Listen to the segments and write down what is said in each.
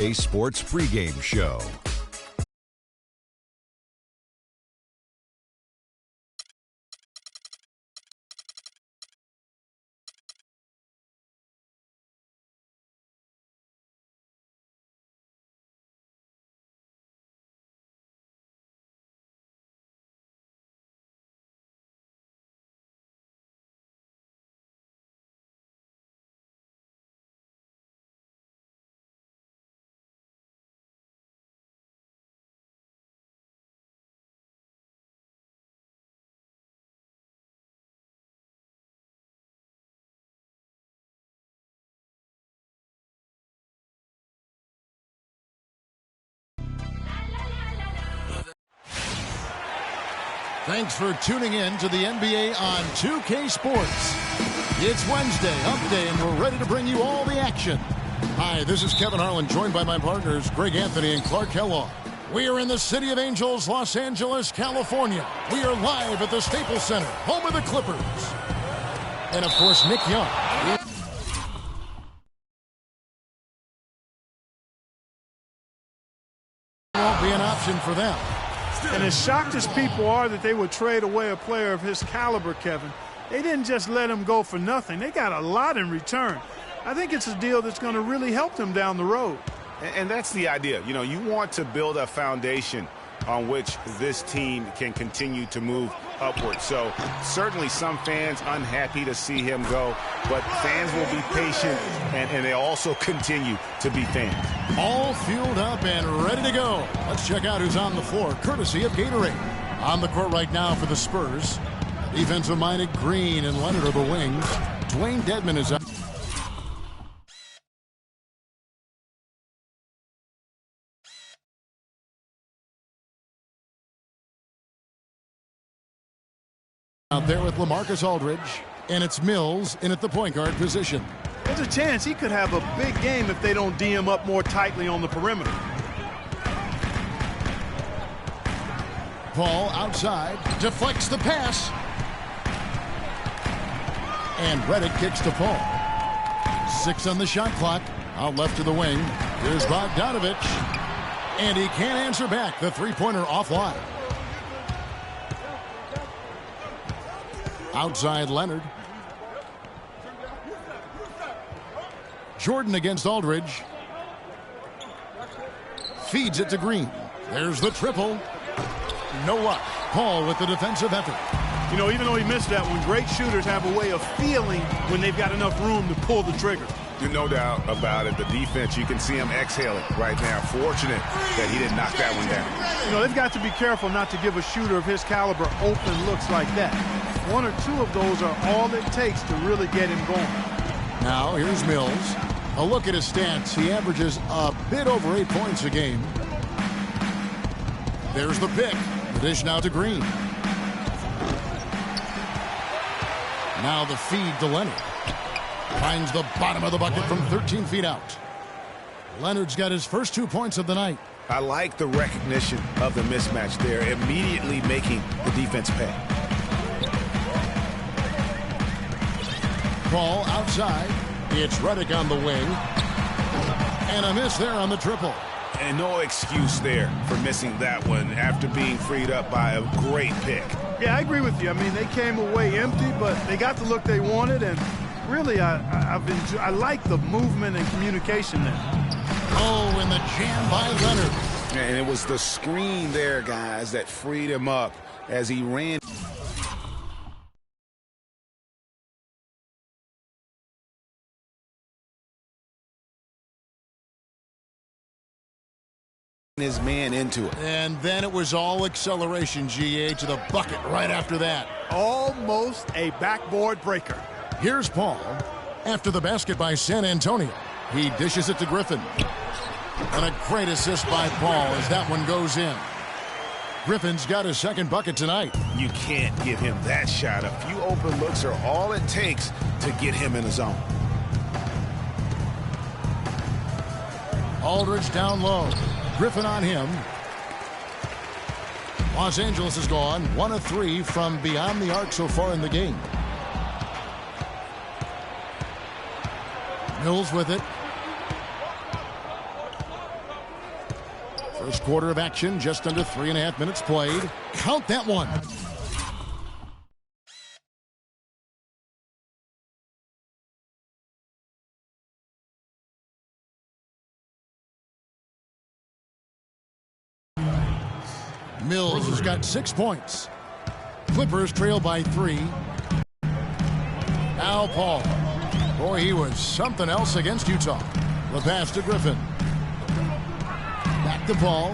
A sports pregame show. Thanks for tuning in to the NBA on 2K Sports. It's Wednesday, Hump Day, and we're ready to bring you all the action. Hi, this is Kevin Harlan, joined by my partners, Greg Anthony and Clark Kellogg. We are in the City of Angels, Los Angeles, California. We are live at the Staples Center, home of the Clippers. And, of course, Nick Young. Won't be an option for them. And as shocked as people are that they would trade away a player of his caliber, Kevin, they didn't just let him go for nothing. They got a lot in return. I think it's a deal that's going to really help them down the road. And that's the idea. You know, you want to build a foundation on which this team can continue to move upward. So certainly some fans unhappy to see him go, but fans will be patient, and they also continue to be fans. All fueled up and ready to go. Let's check out who's on the floor, courtesy of Gatorade. On the court right now for the Spurs, defensive-minded Green and Leonard are the wings. Dwayne Dedmon is out. Out there with LaMarcus Aldridge, and it's Mills in at the point guard position. There's a chance he could have a big game if they don't D him up more tightly on the perimeter. Paul outside, deflects the pass. And Redick kicks to Paul. 6 on the shot clock, out left to the wing. Here's Bogdanovich, and he can't answer back. The three-pointer offline. Outside Leonard. Jordan against Aldridge. Feeds it to Green. There's the triple. No luck. Paul with the defensive effort. You know, even though he missed that one, great shooters have a way of feeling when they've got enough room to pull the trigger. No doubt about it. The defense, you can see him exhaling right now. Fortunate that he didn't knock that one down. You know, they've got to be careful not to give a shooter of his caliber open looks like that. 1 or 2 of those are all it takes to really get him going. Now here's Mills. A look at his stats. He averages a bit over 8 points a game. There's the pick. The dish now to Green. Now the feed to Leonard. Finds the bottom of the bucket from 13 feet out. Leonard's got his first 2 points of the night. I like the recognition of the mismatch there, immediately making the defense pay. Paul outside. It's Redick on the wing. And a miss there on the triple. And no excuse there for missing that one after being freed up by a great pick. Yeah, I agree with you. I mean, they came away empty, but they got the look they wanted, and really, I like the movement and communication there. Oh, and the jam by Leonard. And it was the screen there, guys, that freed him up as he ran. His man into it. And then it was all acceleration, GA, to the bucket right after that. Almost a backboard breaker. Here's Paul. After the basket by San Antonio, he dishes it to Griffin. And a great assist by Paul as that one goes in. Griffin's got his second bucket tonight. You can't give him that shot. A few open looks are all it takes to get him in the zone. Aldridge down low. Griffin on him. Los Angeles has gone 1 of 3 from beyond the arc so far in the game. Mills with it. First quarter of action, just under 3.5 minutes played. Count that one. Mills has got 6 points. Clippers trail by 3. Now Paul. Boy, he was something else against Utah. The pass to Griffin. Back to Paul.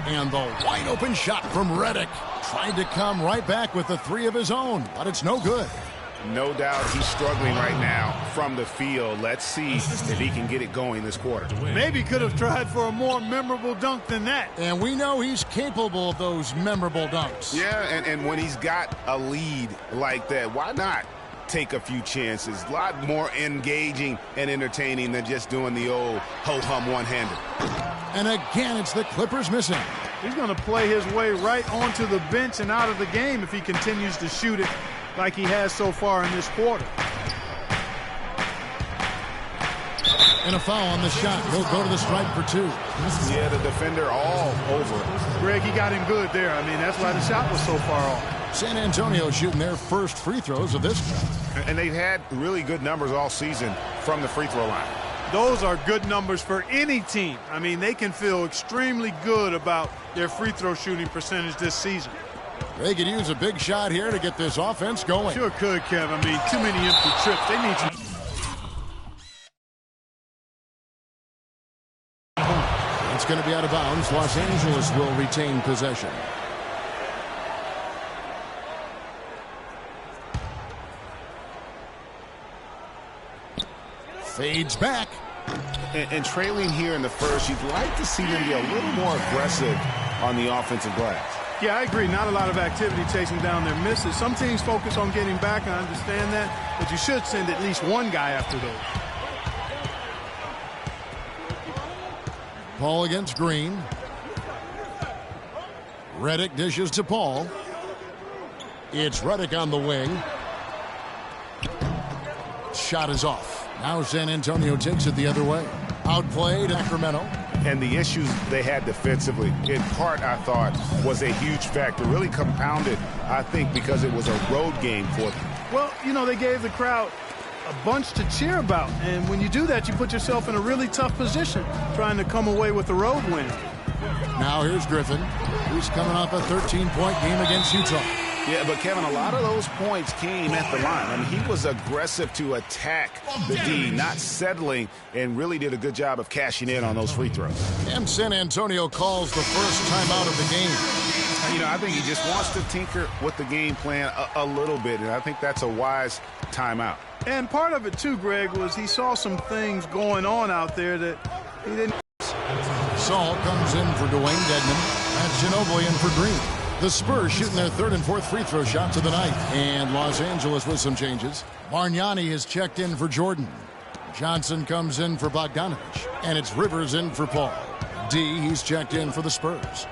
And the wide open shot from Redick. Tried to come right back with the 3 of his own, but it's no good. No doubt he's struggling right now from the field. Let's see if he can get it going this quarter. Maybe could have tried for a more memorable dunk than that. And we know he's capable of those memorable dunks. Yeah, and when he's got a lead like that, why not take a few chances? A lot more engaging and entertaining than just doing the old ho-hum one-hander. And again, it's the Clippers missing. He's going to play his way right onto the bench and out of the game if he continues to shoot it like he has so far in this quarter. And a foul on the shot. He'll go to the stripe for 2. Yeah, the defender all over it. Greg, he got him good there. I mean, that's why the shot was so far off. San Antonio shooting their first free throws of this game. And they've had really good numbers all season from the free throw line. Those are good numbers for any team. I mean, they can feel extremely good about their free throw shooting percentage this season. They could use a big shot here to get this offense going. Sure could, Kev. I mean, too many empty trips. They need to. It's going to be out of bounds. Los Angeles will retain possession. Fades back. And trailing here in the first, you'd like to see them be a little more aggressive on the offensive glass. Yeah, I agree. Not a lot of activity chasing down their misses. Some teams focus on getting back. I understand that. But you should send at least one guy after those. Paul against Green. Redick dishes to Paul. It's Redick on the wing. Shot is off. Now San Antonio takes it the other way. Outplayed Sacramento. And the issues they had defensively, in part, I thought, was a huge factor. Really compounded, I think, because it was a road game for them. Well, you know, they gave the crowd a bunch to cheer about. And when you do that, you put yourself in a really tough position trying to come away with the road win. Now here's Griffin, who's coming off a 13-point game against Utah. Yeah, but Kevin, a lot of those points came at the line. I mean, he was aggressive to attack the D, not settling, and really did a good job of cashing in on those free throws. And San Antonio calls the first timeout of the game. You know, I think he just wants to tinker with the game plan a little bit, and I think that's a wise timeout. And part of it, too, Greg, was he saw some things going on out there that he didn't. Saul comes in for Dwayne Dedman. That's Ginobili in for Green. The Spurs shooting their 3rd and 4th free throw shots of the night. And Los Angeles with some changes. Bargnani has checked in for Jordan. Johnson comes in for Bogdanovich. And it's Rivers in for Paul. D, he's checked in for the Spurs.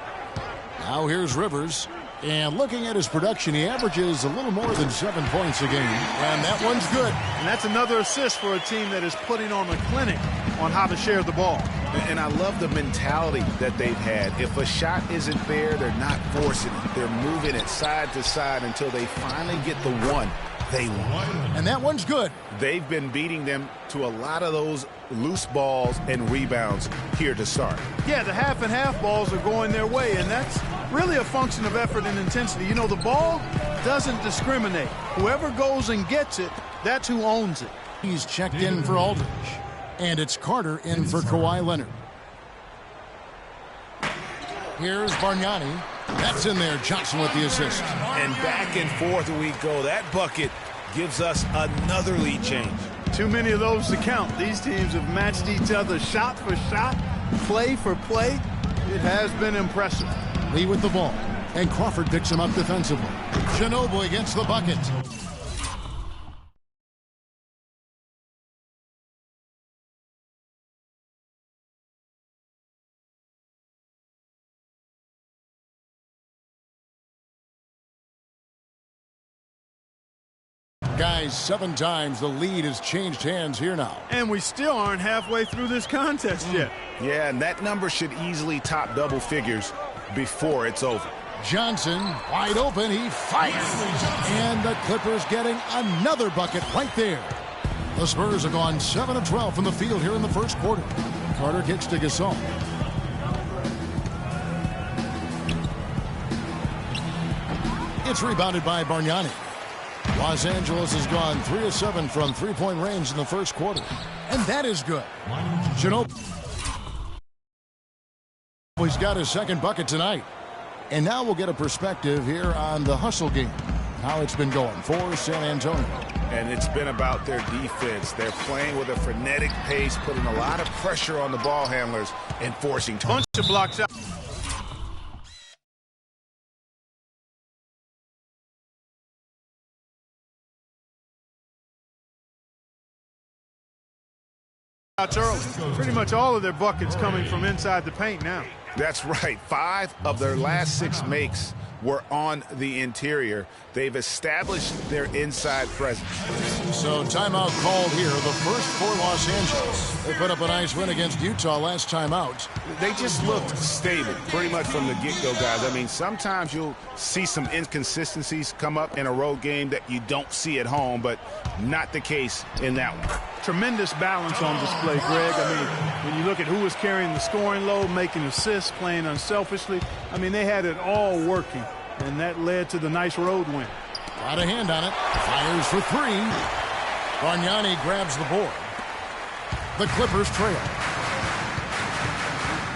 Now here's Rivers. And looking at his production, he averages a little more than 7 points a game. And that one's good. And that's another assist for a team that is putting on a clinic on how to share the ball. And I love the mentality that they've had. If a shot isn't there, they're not forcing it. They're moving it side to side until they finally get the one they want. And that one's good. They've been beating them to a lot of those loose balls and rebounds here to start. Yeah, the half and half balls are going their way, and that's really a function of effort and intensity. You know, the ball doesn't discriminate. Whoever goes and gets it, that's who owns it. He's checked in for Aldridge. And it's Carter in for Kawhi Leonard. Here's Bargnani. That's in there. Johnson with the assist. And back and forth we go. That bucket gives us another lead change. Too many of those to count. These teams have matched each other shot for shot, play for play. It has been impressive. Lee with the ball. And Crawford picks him up defensively. Ginobili gets the bucket. Guys, 7 times the lead has changed hands here now. And we still aren't halfway through this contest yet. Yeah, and that number should easily top double figures before it's over. Johnson, wide open, he fires. And the Clippers getting another bucket right there. The Spurs have gone 7 of 12 from the field here in the first quarter. Carter kicks to Gasol. It's rebounded by Bargnani. Los Angeles has gone 3 of 7 from three-point range in the first quarter. And that is good. Ginobili. He's got his second bucket tonight. And now we'll get a perspective here on the hustle game, how it's been going for San Antonio. And it's been about their defense. They're playing with a frenetic pace, putting a lot of pressure on the ball handlers and forcing Bunch of blocks out. Early. Pretty much all of their buckets coming from inside the paint now. That's right. 5 of their last 6 makes were on the interior. They've established their inside presence. So timeout called here, the first for Los Angeles. They put up a nice win against Utah last time out. They just looked stable pretty much from the get-go, guys. I mean, sometimes you'll see some inconsistencies come up in a road game that you don't see at home, but not the case in that one. Tremendous balance on display, Greg. I mean, when you look at who was carrying the scoring load, making assists, playing unselfishly, I mean, they had it all working, and that led to the nice road win. Got a hand on it. Fires for 3. Bargnani grabs the board. The Clippers trail.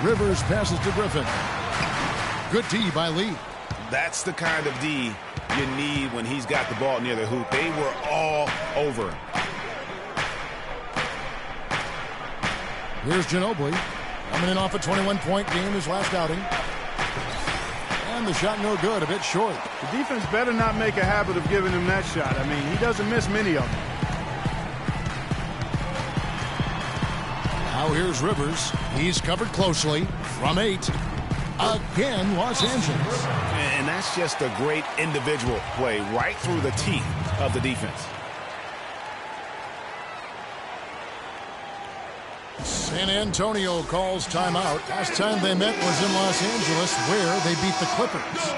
Rivers passes to Griffin. Good D by Lee. That's the kind of D you need when he's got the ball near the hoop. They were all over him. Here's Ginobili. Coming in off a 21-point game his last outing. And the shot no good, a bit short. The defense better not make a habit of giving him that shot. I mean, he doesn't miss many of them. Now here's Rivers. He's covered closely from 8. Again, Los Angeles. And that's just a great individual play right through the teeth of the defense. San Antonio calls timeout. Last time they met was in Los Angeles, where they beat the Clippers.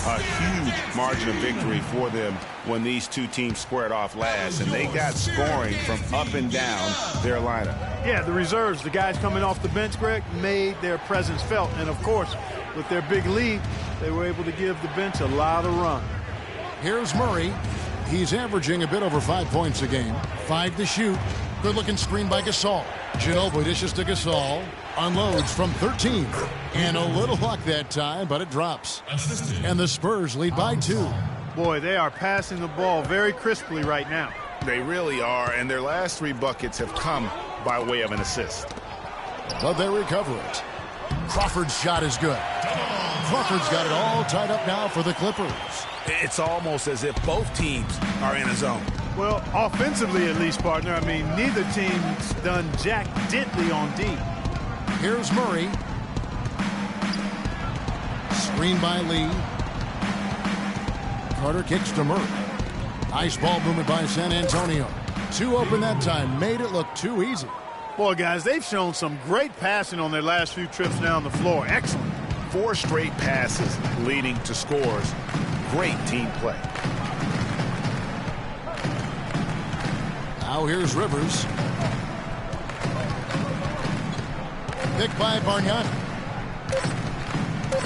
A huge margin of victory for them when these two teams squared off last, and they got scoring from up and down their lineup. Yeah, the reserves, the guys coming off the bench, Greg, made their presence felt. And, of course, with their big lead, they were able to give the bench a lot of run. Here's Murray. He's averaging a bit over 5 points a game. 5 to shoot. Good-looking screen by Gasol. Ginobili dishes to Gasol. Unloads from 13. And a little luck that time, but it drops. And the Spurs lead by 2. Boy, they are passing the ball very crisply right now. They really are, and their last 3 buckets have come by way of an assist. But they recover it. Crawford's shot is good. Crawford's got it all tied up now for the Clippers. It's almost as if both teams are in a zone. Well, offensively at least, partner. I mean, neither team's done jack diddly on D. Here's Murray. Screen by Lee. Carter kicks to Murray. Nice ball movement by San Antonio. 2 open that time. Made it look too easy. Boy, guys, they've shown some great passing on their last few trips down the floor. Excellent. 4 straight passes leading to scores. Great team play. Now here's Rivers. Picked by Bargnani.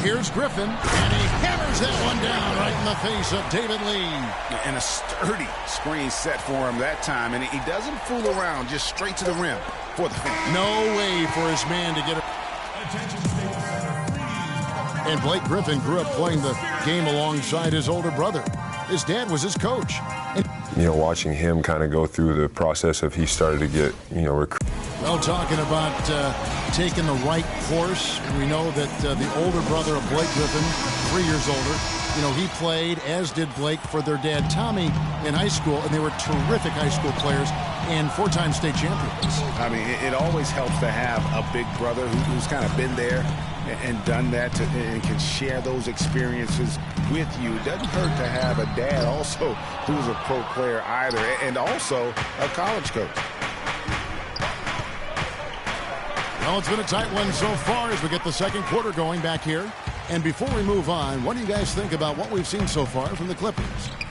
Here's Griffin, and he hammers that one down right in the face of David Lee. And a sturdy screen set for him that time, and he doesn't fool around, just straight to the rim for the finish. No way for his man to get it. And Blake Griffin grew up playing the game alongside his older brother. His dad was his coach. You know, watching him kind of go through the process of he started to get, recruited. Well, talking about taking the right course, we know that the older brother of Blake Griffin, 3 years older, You know, he played, as did Blake, for their dad Tommy in high school, and they were terrific high school players and 4-time state champions. I mean, it always helps to have a big brother who's kind of been there and done that and can share those experiences with you. It doesn't hurt to have a dad also who's a pro player either, and also a college coach. Well, it's been a tight one so far as we get the second quarter going back here. And before we move on, what do you guys think about what we've seen so far from the Clippers?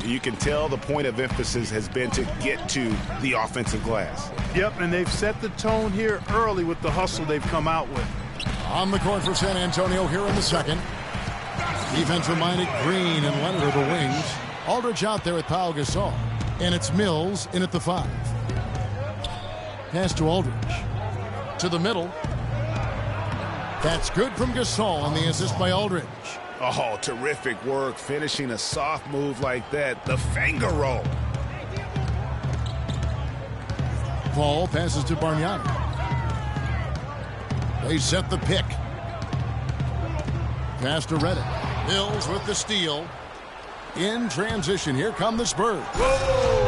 You can tell the point of emphasis has been to get to the offensive glass. Yep, and they've set the tone here early with the hustle they've come out with. On the court for San Antonio here in the second. Defense reminded Green and Leonard of the wings. Aldridge out there with Pau Gasol. And it's Mills in at the 5. Pass to Aldridge. To the middle. That's good from Gasol on the assist by Aldridge. Oh, terrific work finishing a soft move like that. The finger roll. Paul passes to Bargnani. They set the pick. Pass to Reddick. Mills with the steal. In transition, here come the Spurs. Whoa!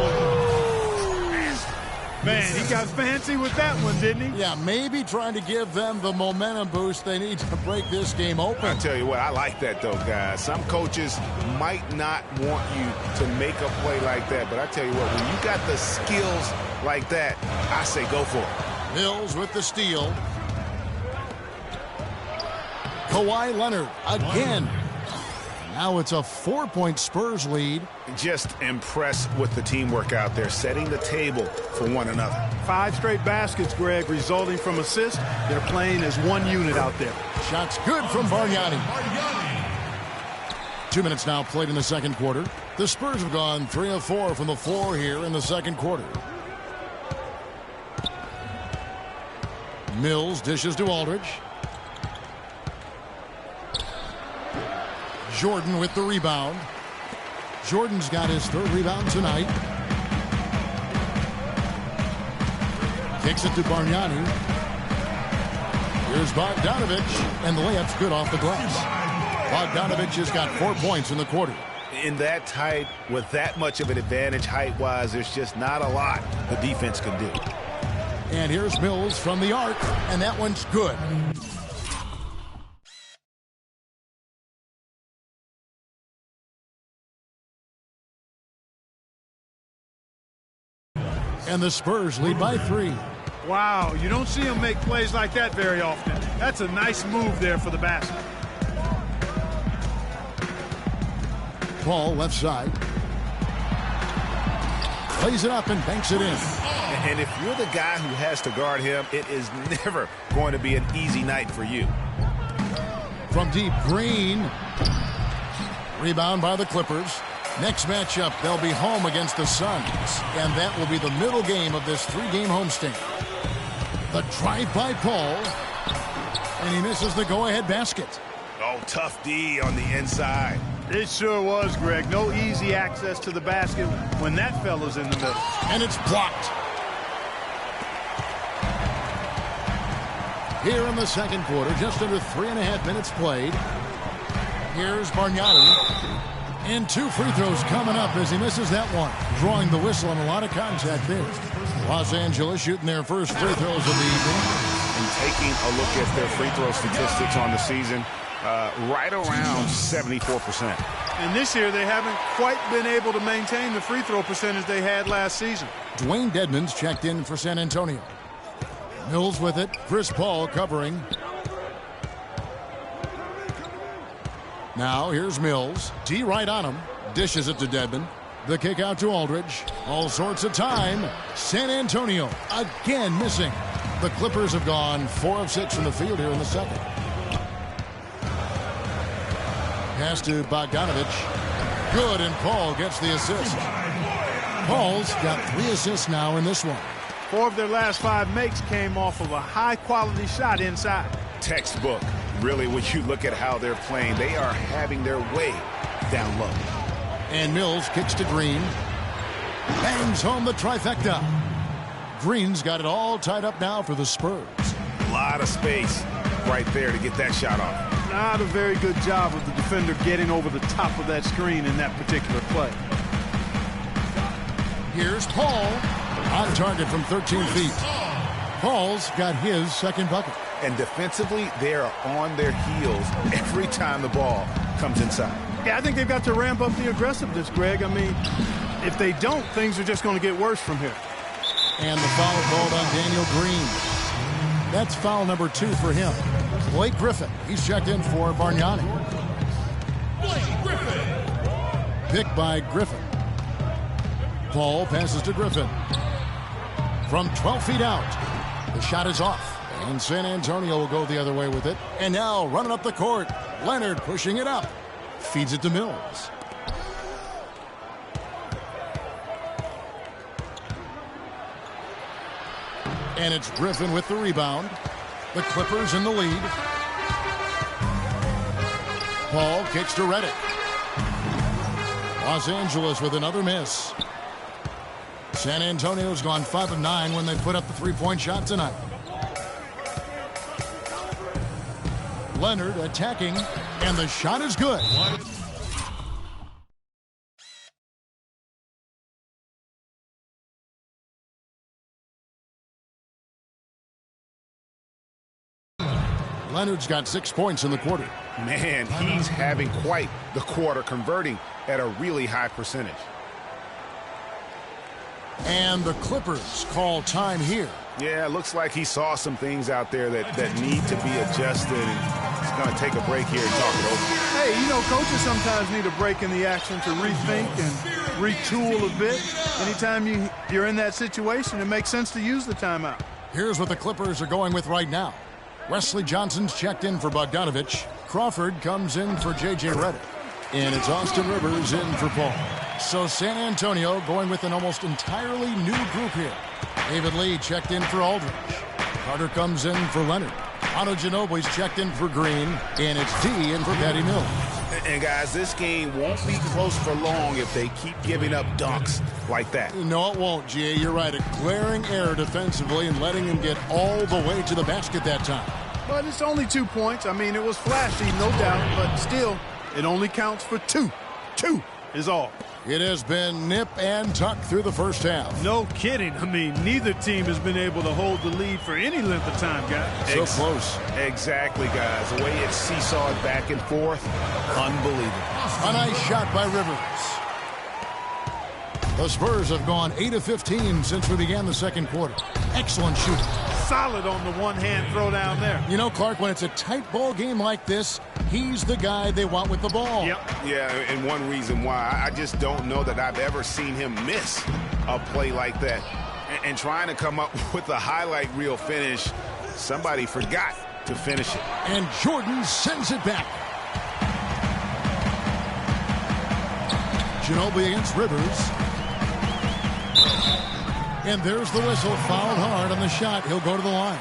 Man, he got fancy with that one, didn't he? Yeah, maybe trying to give them the momentum boost they need to break this game open. I tell you what, I like that, though, guys. Some coaches might not want you to make a play like that, but I tell you what, when you got the skills like that, I say go for it. Mills with the steal. Kawhi Leonard again. Now it's a 4-point Spurs lead. Just impressed with the teamwork out there, setting the table for one another. 5 straight baskets, Greg, resulting from assists. They're playing as one unit out there. Shots good from Bargnani. 2 minutes now played in the second quarter. The Spurs have gone 3 of 4 from the floor here in the second quarter. Mills dishes to Aldridge. Jordan with the rebound. Jordan's got his 3rd rebound tonight. Kicks it to Bargnani. Here's Bogdanovich, and the layup's good off the glass. Bogdanovich has got 4 points in the quarter. In that tight, with that much of an advantage height-wise, there's just not a lot the defense can do. And here's Mills from the arc, and that one's good. And the Spurs lead by 3. Wow, you don't see him make plays like that very often. That's a nice move there for the basket. Paul left side. Plays it up and banks it in. And if you're the guy who has to guard him, it is never going to be an easy night for you. From deep, Green. Rebound by the Clippers. Next matchup, they'll be home against the Suns, and that will be the middle game of this 3-game homestand. The drive by Paul, and he misses the go-ahead basket. Oh, tough D on the inside. It sure was, Greg. No easy access to the basket when that fella's in the middle. And it's blocked. Here in the second quarter, just under 3.5 minutes played. Here's Bargnani. And 2 free throws coming up as he misses that one. Drawing the whistle on a lot of contact there. Los Angeles shooting their first free throws of the evening. And taking a look at their free throw statistics on the season, right around 74%. And this year they haven't quite been able to maintain the free throw percentage they had last season. Dwayne Dedmon's checked in for San Antonio. Mills with it. Chris Paul covering. Now here's Mills. D right on him. Dishes it to Dedmon. The kick out to Aldridge. All sorts of time. San Antonio again missing. The Clippers have gone 4 of 6 from the field here in the second. Pass to Bogdanovich. Good, and Paul gets the assist. Paul's got 3 assists now in this one. 4 of their last 5 makes came off of a high-quality shot inside. Textbook. Really, when you look at how they're playing, they are having their way down low. And Mills kicks to Green. Bangs home the trifecta. Green's got it all tied up now for the Spurs. A lot of space right there to get that shot off. Not a very good job of the defender getting over the top of that screen in that particular play. Here's Paul on target from 13 feet. Paul's got his second bucket. And defensively, they are on their heels every time the ball comes inside. Yeah, I think they've got to ramp up the aggressiveness, Greg. I mean, if they don't, things are just going to get worse from here. And the foul called on Daniel Green. That's foul number 2 for him. Blake Griffin, he's checked in for Bargnani. Blake Griffin. Picked by Griffin. Paul passes to Griffin. From 12 feet out, the shot is off. And San Antonio will go the other way with it. And now running up the court, Leonard pushing it up. Feeds it to Mills. And it's Griffin with the rebound. The Clippers in the lead. Paul kicks to Redick. Los Angeles with another miss. San Antonio's gone 5 of 9 when they put up the three-point shot tonight. Leonard attacking, and the shot is good. Leonard's got 6 points in the quarter. Man, he's having quite the quarter, converting at a really high percentage. And the Clippers call time here. Yeah, it looks like he saw some things out there that need to be adjusted, and he's going to take a break here and talk it over. Hey, you know, coaches sometimes need a break in the action to rethink and retool a bit. Anytime you're in that situation, it makes sense to use the timeout. Here's what the Clippers are going with right now. Wesley Johnson's checked in for Bogdanovich. Crawford comes in for J.J. Redick. And it's Austin Rivers in for Paul. So San Antonio going with an almost entirely new group here. David Lee checked in for Aldridge. Carter comes in for Leonard. Otto Ginobili's checked in for Green. And it's D in for Patty Mills. And guys, this game won't be close for long if they keep giving up dunks like that. No, it won't, G.A. You're right. A glaring error defensively and letting him get all the way to the basket that time. But it's only 2 points. I mean, it was flashy, no doubt, but still, it only counts for 2. 2 is all. It has been nip and tuck through the first half. No kidding. I mean, neither team has been able to hold the lead for any length of time, guys. So close. Exactly, guys. The way it seesawed back and forth, unbelievable. A nice shot by Rivers. The Spurs have gone 8 of 15 since we began the second quarter. Excellent shooting. Solid on the one-hand throw down there. You know, Clark, when it's a tight ball game like this, he's the guy they want with the ball. Yep. Yeah, and one reason why, I just don't know that I've ever seen him miss a play like that. And trying to come up with a highlight reel finish, somebody forgot to finish it. And Jordan sends it back. Ginobili against Rivers. And there's the whistle, fouled hard on the shot. He'll go to the line.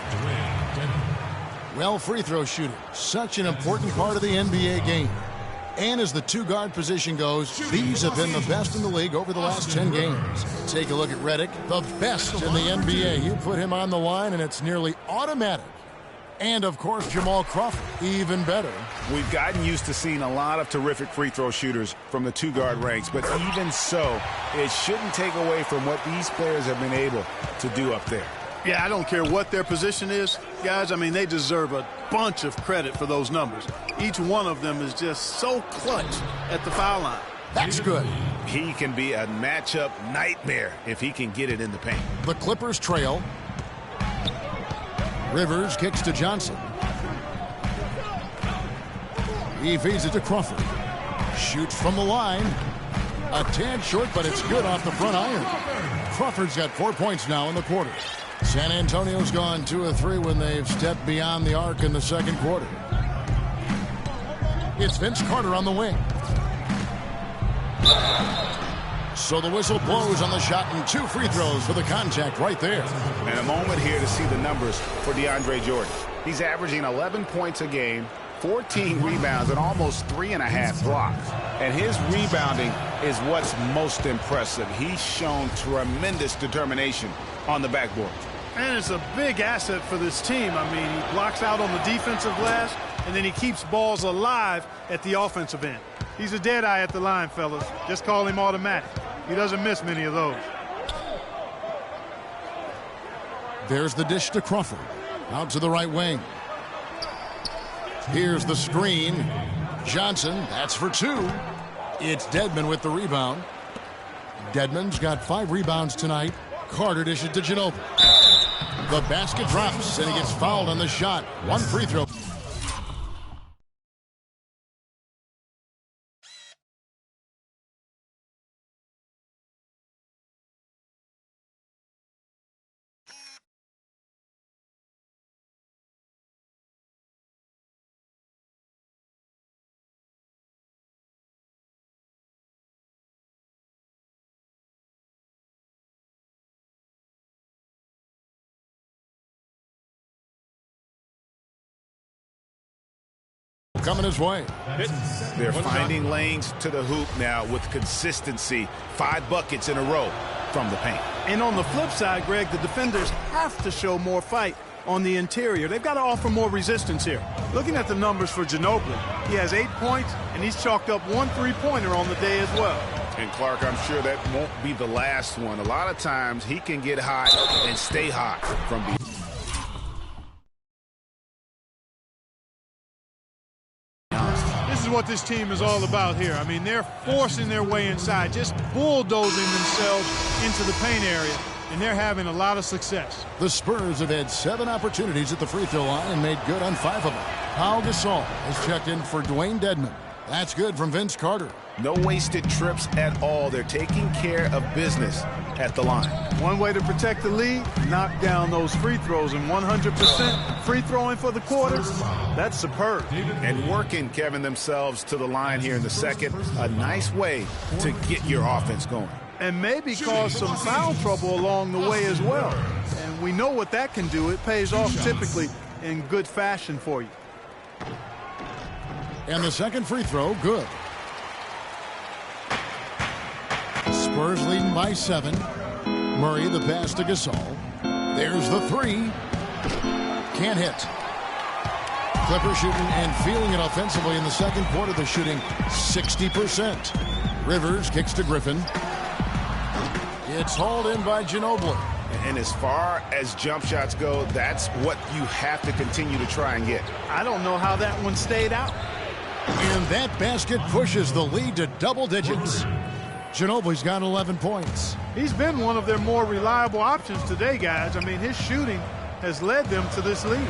Well, free throw shooting, such an important part of the NBA game. And as the two-guard position goes, these have been the best in the league over the last 10 games. Take a look at Redick, the best in the NBA. You put him on the line, and it's nearly automatic. And, of course, Jamal Crawford, even better. We've gotten used to seeing a lot of terrific free throw shooters from the two-guard ranks, but even so, it shouldn't take away from what these players have been able to do up there. Yeah, I don't care what their position is, guys. I mean, they deserve a bunch of credit for those numbers. Each one of them is just so clutch at the foul line. That's good. He can be a matchup nightmare if he can get it in the paint. The Clippers trail. Rivers kicks to Johnson. He feeds it to Crawford. Shoots from the line. A tad short, but it's good off the front iron. Crawford's got 4 points now in the quarter. San Antonio's gone 2 of 3 when they've stepped beyond the arc in the second quarter. It's Vince Carter on the wing. So the whistle blows on the shot and 2 free throws for the contact right there. And a moment here to see the numbers for DeAndre Jordan. He's averaging 11 points a game, 14 rebounds, and almost 3.5 blocks. And his rebounding is what's most impressive. He's shown tremendous determination on the backboard. And it's a big asset for this team. I mean, he blocks out on the defensive glass. and then he keeps balls alive at the offensive end. He's a dead eye at the line, fellas. Just call him automatic. He doesn't miss many of those. There's the dish to Crawford. Out to the right wing. Here's the screen. Johnson, that's for two. It's Dedmon with the rebound. Dedmon's got 5 rebounds tonight. Carter dishes to Ginobili. The basket drops, and he gets fouled on the shot. 1 free throw. Coming his way. They're finding lanes to the hoop now with consistency. 5 buckets in a row from the paint. And on the flip side, Greg, the defenders have to show more fight on the interior. They've got to offer more resistance here. Looking at the numbers for Ginobili, he has 8 points, and he's chalked up 1 3-pointer on the day as well. And Clark, I'm sure that won't be the last one. A lot of times he can get hot and stay hot from the... This is what this team is all about here. I mean, they're forcing their way inside, just bulldozing themselves into the paint area, and they're having a lot of success. The Spurs have had 7 opportunities at the free throw line and made good on 5 of them. Pau Gasol has checked in for Dwayne Dedmon. That's good from Vince Carter. No wasted trips at all. They're taking care of business at the line. One way to protect the lead, knock down those free throws, and 100% free throwing for the quarter, that's superb. And working, Kevin, themselves to the line here in the second. A nice way to get your offense going. And maybe cause some foul trouble along the way as well. And we know what that can do. It pays off typically in good fashion for you. And the second free throw, good. Spurs leading by 7. Murray the pass to Gasol. There's the 3. Can't hit. Clippers shooting and feeling it offensively in the second quarter. They're shooting 60%. Rivers kicks to Griffin. It's hauled in by Ginobili. And as far as jump shots go, that's what you have to continue to try and get. I don't know how that one stayed out. And that basket pushes the lead to double digits. Ginobili's got 11 points. He's been one of their more reliable options today, guys. I mean, his shooting has led them to this lead.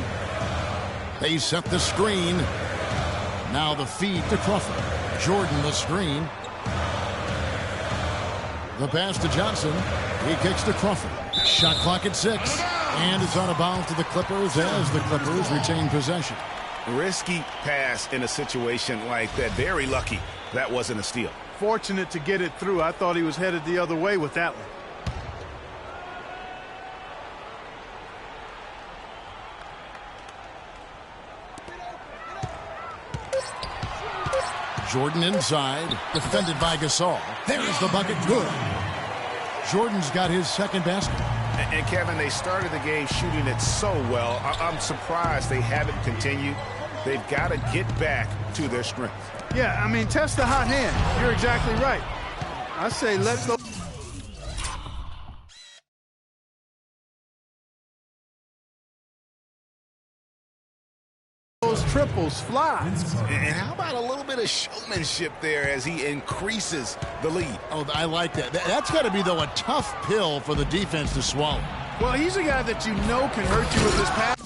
They set the screen. Now the feed to Crawford. Jordan the screen. The pass to Johnson. He kicks to Crawford. Shot clock at 6. And it's out of bounds to the Clippers as the Clippers retain possession. Risky pass in a situation like that. Very lucky that wasn't a steal. Fortunate to get it through. I thought he was headed the other way with that one. Jordan inside, defended by Gasol. There's the bucket, good. Jordan's got his second basket. And Kevin, they started the game shooting it so well. I'm surprised they haven't continued. They've got to get back to their strength. Yeah, I mean, test the hot hand. You're exactly right. I say let those triples fly. And how about a little bit of showmanship there as he increases the lead? Oh, I like that. That's got to be, though, a tough pill for the defense to swallow. Well, he's a guy that you know can hurt you with his pass.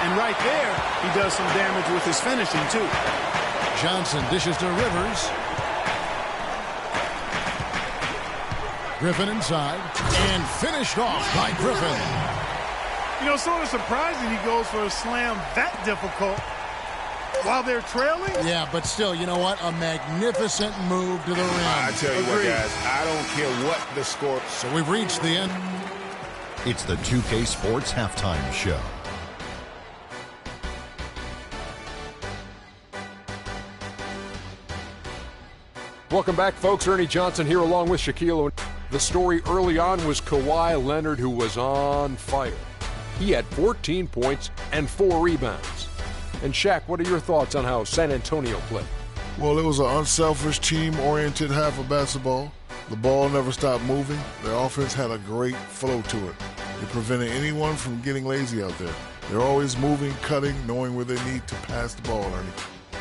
And right there, he does some damage with his finishing, too. Johnson dishes to Rivers. Griffin inside. And finished off by Griffin. You know, sort of surprising he goes for a slam that difficult. while they're trailing? Yeah, but still, you know what? A magnificent move to the rim. I tell you what, guys, I don't care what the score. So we've reached the end. It's the 2K Sports Halftime Show. Welcome back, folks. Ernie Johnson here along with Shaquille O'Neal. The story early on was Kawhi Leonard, who was on fire. He had 14 points and 4 rebounds. And Shaq, what are your thoughts on how San Antonio played? Well, it was an unselfish, team-oriented half of basketball. The ball never stopped moving. Their offense had a great flow to it. It prevented anyone from getting lazy out there. They're always moving, cutting, knowing where they need to pass the ball, Ernie.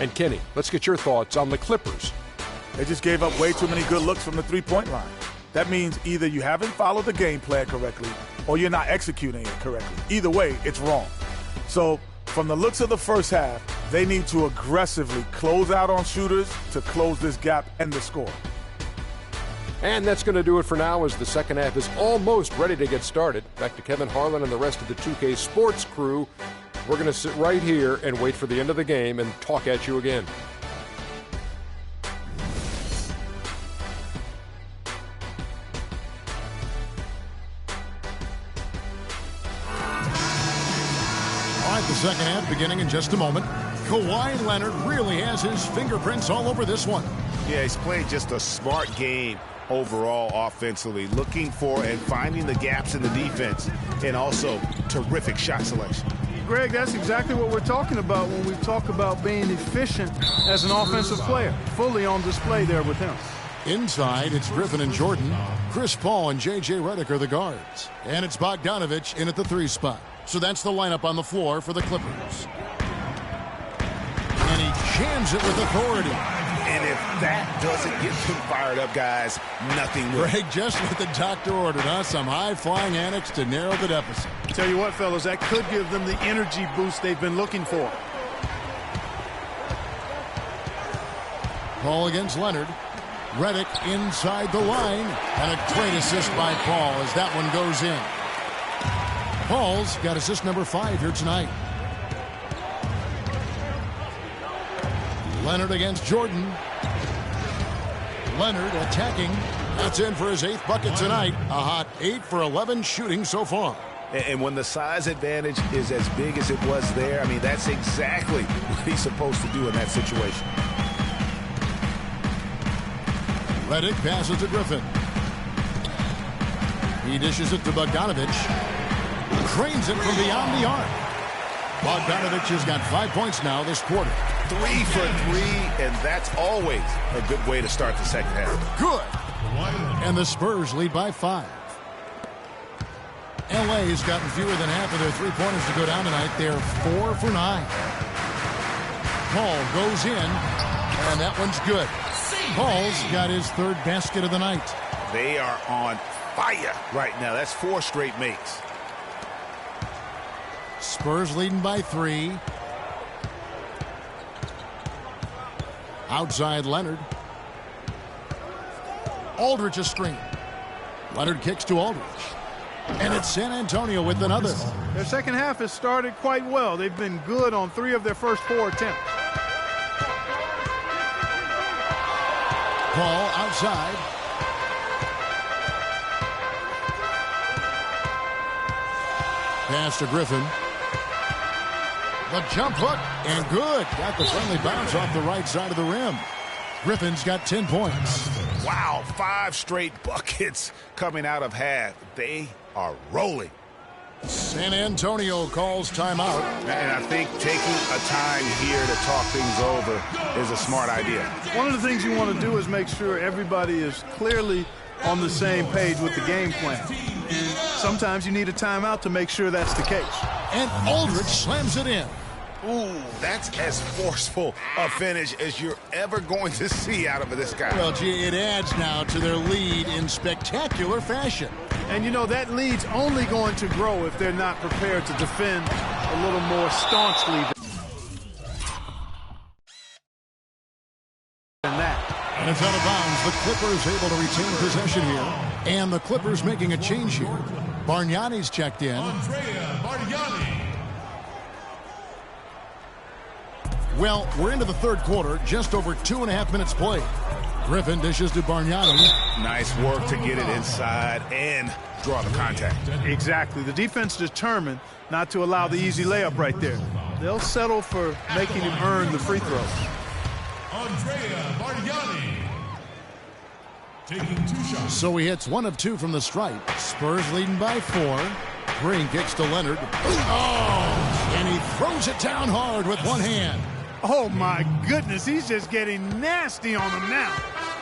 And Kenny, let's get your thoughts on the Clippers. They just gave up way too many good looks from the three-point line. That means either you haven't followed the game plan correctly or you're not executing it correctly. Either way, it's wrong. So from the looks of the first half, they need to aggressively close out on shooters to close this gap and the score. And that's going to do it for now as the second half is almost ready to get started. Back to Kevin Harlan and the rest of the 2K Sports crew. We're going to sit right here and wait for the end of the game and talk at you again. The second half beginning in just a moment. Kawhi Leonard really has his fingerprints all over this one. Yeah, he's playing just a smart game overall offensively, looking for and finding the gaps in the defense, and also terrific shot selection. Greg, that's exactly what we're talking about when we talk about being efficient as an offensive player. Fully on display there with him. Inside, it's Griffin and Jordan. Chris Paul and J.J. Redick are the guards. And it's Bogdanovich in at the 3 spot. So that's the lineup on the floor for the Clippers. And he jams it with authority. And if that doesn't get them fired up, guys, nothing will. Greg, just what the doctor ordered, huh? Some high-flying antics to narrow the deficit. Tell you what, fellas, that could give them the energy boost they've been looking for. Paul against Leonard. Redick inside the line. And a great assist by Paul as that one goes in. Paul's got assist number 5 here tonight. Leonard against Jordan. Leonard attacking. That's in for his 8th bucket tonight. A hot 8 for 11 shooting so far. And when the size advantage is as big as it was there, I mean, that's exactly what he's supposed to do in that situation. Redick passes to Griffin. He dishes it to Bogdanovich. Cranes it from beyond the arc. Bogdanovich has got 5 points now this quarter. 3 for 3, and that's always a good way to start the second half. Good. And the Spurs lead by 5. LA has gotten fewer than half of their 3-pointers to go down tonight. They're 4 for 9. Paul goes in, and that one's good. Paul's got his 3rd basket of the night. They are on fire right now. That's 4 straight makes. Spurs leading by 3. Outside Leonard. Aldridge a screen. Leonard kicks to Aldridge. And it's San Antonio with another. Their second half has started quite well. They've been good on 3 of their first 4 attempts. Paul outside. Pass to Griffin. The jump hook, and good. Got the friendly bounce off the right side of the rim. Griffin's got 10 points. Wow, 5 straight buckets coming out of half. They are rolling. San Antonio calls timeout. And I think taking a time here to talk things over is a smart idea. One of the things you want to do is make sure everybody is clearly on the same page with the game plan. And sometimes you need a timeout to make sure that's the case. And Aldridge slams it in. Ooh, that's as forceful a finish as you're ever going to see out of this guy. Well, gee, it adds now to their lead in spectacular fashion. And, you know, that lead's only going to grow if they're not prepared to defend a little more staunchly than that. And it's out of bounds. The Clippers able to retain possession here. And the Clippers making a change here. Bargnani's checked in. Well, we're into the third quarter, just over 2.5 minutes played. Griffin dishes to Bargnani. Nice work to get it inside and draw the contact. Exactly. The defense determined not to allow the easy layup right there. They'll settle for making him earn the free throw. Andrea Bargnani taking 2 shots. So he hits 1 of 2 from the stripe. Spurs leading by 4. Green kicks to Leonard. Oh! And he throws it down hard with one hand. Oh, my goodness. He's just getting nasty on him now.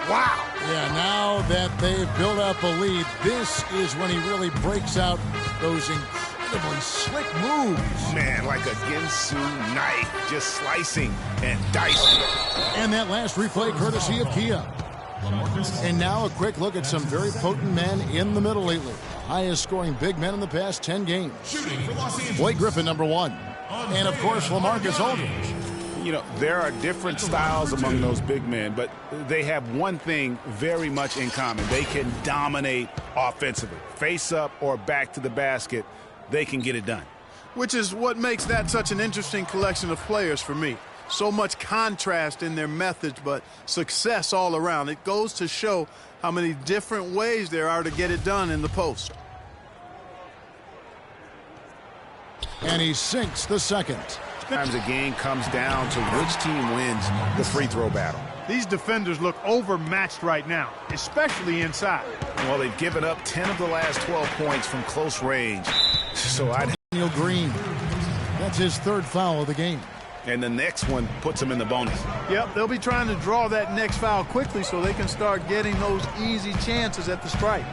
Wow. Yeah, now that they've built up a lead, this is when he really breaks out those incredibly slick moves. Man, like a Ginsu knife, just slicing and dicing. And that last replay courtesy of Kia. And now a quick look at some very potent men in the middle lately. Highest scoring big men in the past 10 games. Blake Griffin, number 1. And, of course, LaMarcus Aldridge. You know, there are different styles among those big men, but they have one thing very much in common. They can dominate offensively. Face up or back to the basket, they can get it done. Which is what makes that such an interesting collection of players for me. So much contrast in their methods, but success all around. It goes to show how many different ways there are to get it done in the post. And he sinks the second. Sometimes a game comes down to which team wins the free throw battle. These defenders look overmatched right now, especially inside. Well, they've given up 10 of the last 12 points from close range. So Daniel Green. That's his 3rd foul of the game. And the next one puts them in the bonus. Yep, they'll be trying to draw that next foul quickly so they can start getting those easy chances at the stripe.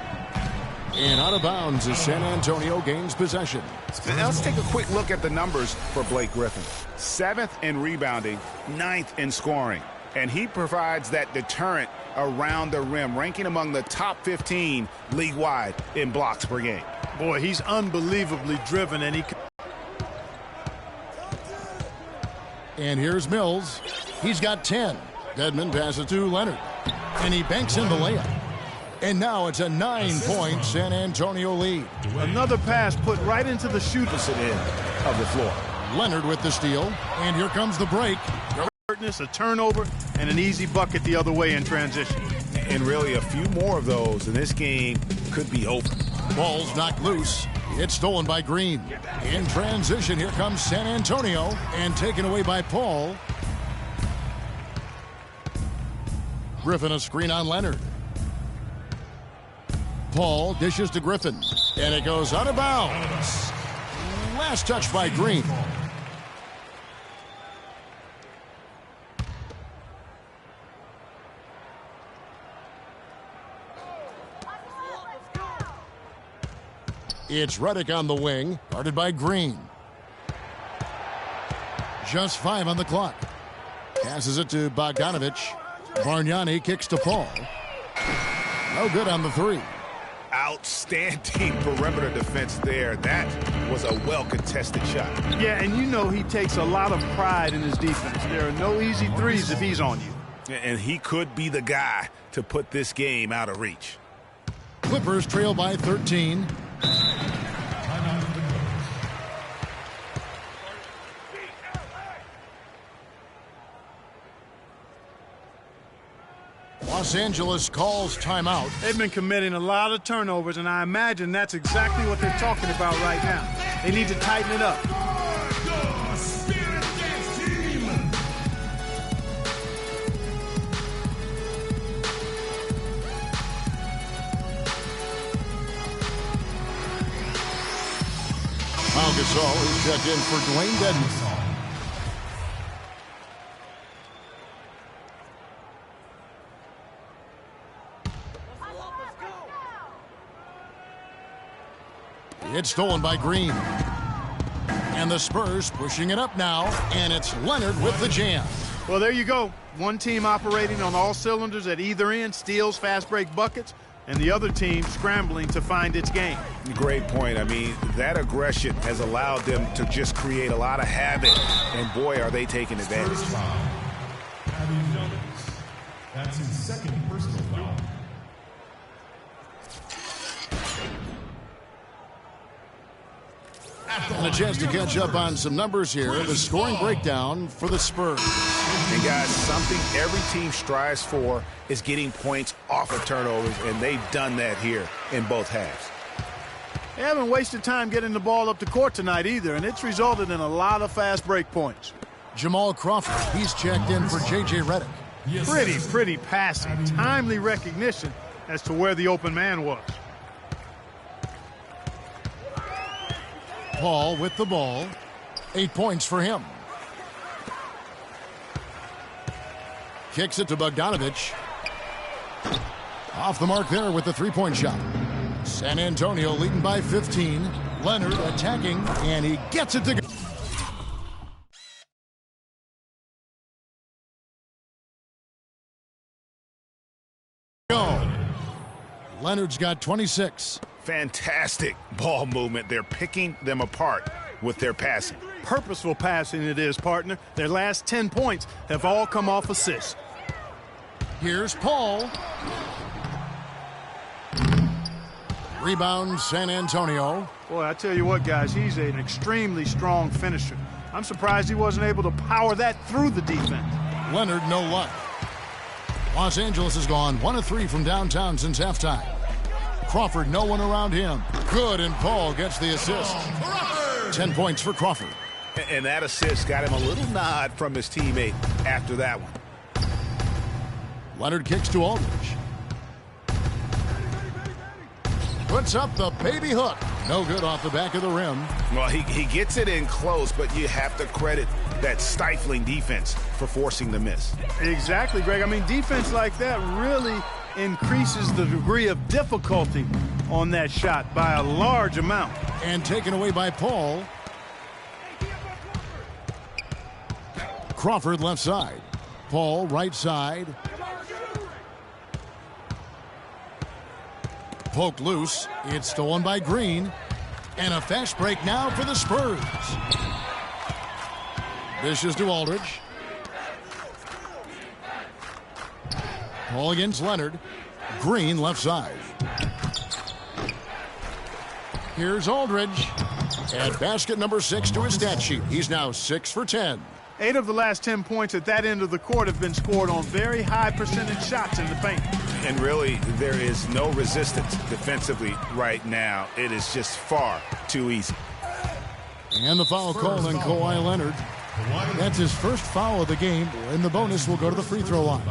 And out of bounds as San Antonio gains possession. Now let's take a quick look at the numbers for Blake Griffin. 7th in rebounding, 9th in scoring. And he provides that deterrent around the rim, ranking among the top 15 league-wide in blocks per game. Boy, he's unbelievably driven, and he... And here's Mills. He's got 10. Dedmon passes to Leonard. And he banks in the layup. And now it's a 9-point San Antonio lead. Another pass put right into the shoot end of the floor. Leonard with the steal. And here comes the break. A turnover and an easy bucket the other way in transition. And really a few more of those, and this game could be over. Ball's knocked loose. It's stolen by Green. In transition, here comes San Antonio. And taken away by Paul. Griffin a screen on Leonard. Paul dishes to Griffin. And it goes out of bounds. Last touch by Green. It's Redick on the wing, guarded by Green. Just 5 on the clock. Passes it to Bogdanovich. Bargnani kicks to Paul. No good on the 3. Outstanding perimeter defense there. That was a well-contested shot. Yeah, and you know he takes a lot of pride in his defense. There are no easy threes if he's on you. And he could be the guy to put this game out of reach. Clippers trail by 13. Los Angeles calls timeout. They've been committing a lot of turnovers, and I imagine that's exactly what they're talking about right now. They need to tighten it up. Pau Gasol is checked in for Dwayne Dedmon. It's stolen by Green. And the Spurs pushing it up now, and it's Leonard with the jam. Well, there you go. One team operating on all cylinders at either end, steals, fast break buckets, and the other team scrambling to find its game. Great point. I mean, that aggression has allowed them to just create a lot of havoc, and boy, are they taking advantage. That's his 2nd personal foul. And a chance to catch up on some numbers here. The scoring breakdown for the Spurs. And guys, something every team strives for is getting points off of turnovers, and they've done that here in both halves. They haven't wasted time getting the ball up the court tonight either, and it's resulted in a lot of fast break points. Jamal Crawford, he's checked in for J.J. Redick. Pretty passing. Timely recognition as to where the open man was. Paul with the ball. 8 points for him. Kicks it to Bogdanovich. Off the mark there with the three-point shot. San Antonio leading by 15. Leonard attacking, and he gets it to go. Leonard's got 26. Fantastic ball movement. They're picking them apart with their passing. Purposeful passing it is, partner. Their last 10 points have all come off assists. Here's Paul. Rebound, San Antonio. Boy, I tell you what, guys, he's an extremely strong finisher. I'm surprised he wasn't able to power that through the defense. Leonard, no luck. Los Angeles has gone 1 of 3 from downtown since halftime. Crawford, no one around him. Good, and Paul gets the assist. 10 points for Crawford. And that assist got him a little nod from his teammate after that one. Leonard kicks to Aldridge. Puts up the baby hook. No good off the back of the rim. Well, he gets it in close, but you have to credit that stifling defense for forcing the miss. Exactly, Greg. I mean, defense like that really increases the degree of difficulty on that shot by a large amount. And taken away by Paul. Crawford left side. Paul right side. Poked loose. It's stolen by Green. And a fast break now for the Spurs. Dishes to Aldridge. Paul against Leonard. Green left side. Here's Aldridge. At basket number 6 to his stat sheet. He's now 6 for 10. 8 of the last 10 points at that end of the court have been scored on very high percentage shots in the paint. And really, there is no resistance defensively right now. It is just far too easy. And the foul called on Kawhi Leonard. That's his first foul of the game, and the bonus will go to the free throw line.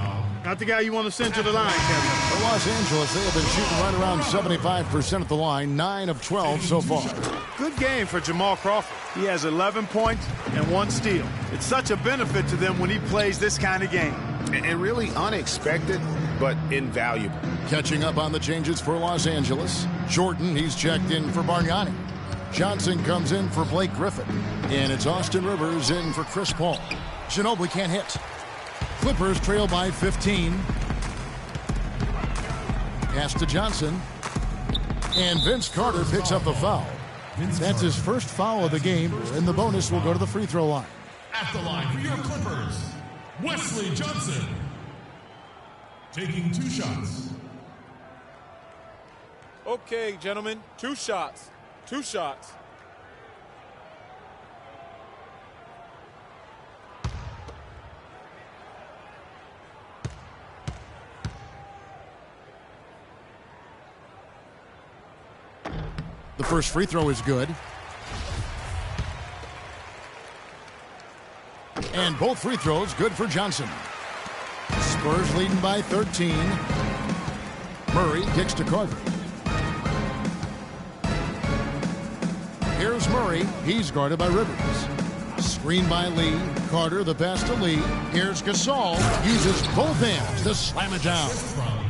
Not the guy you want to send to the line, Kevin. For Los Angeles, they have been shooting right around 75% at the line, 9 of 12 so far. Good game for Jamal Crawford. He has 11 points and 1 steal. It's such a benefit to them when he plays this kind of game. And really unexpected, but invaluable. Catching up on the changes for Los Angeles. Jordan, he's checked in for Bargnani. Johnson comes in for Blake Griffin. And it's Austin Rivers in for Chris Paul. Ginobili can't hit. Clippers trail by 15. Pass to Johnson. And Vince Carter picks up the foul. That's his first foul of the game, and the bonus will go to the free throw line. At the line for your Clippers, Wesley Johnson. Taking 2 shots. Okay, gentlemen, 2 shots. 2 shots. The first free throw is good. And both free throws good for Johnson. Spurs leading by 13. Murray kicks to Carter. Here's Murray. He's guarded by Rivers. Screen by Lee. Carter, the pass to Lee. Here's Gasol. Uses both hands to slam it down.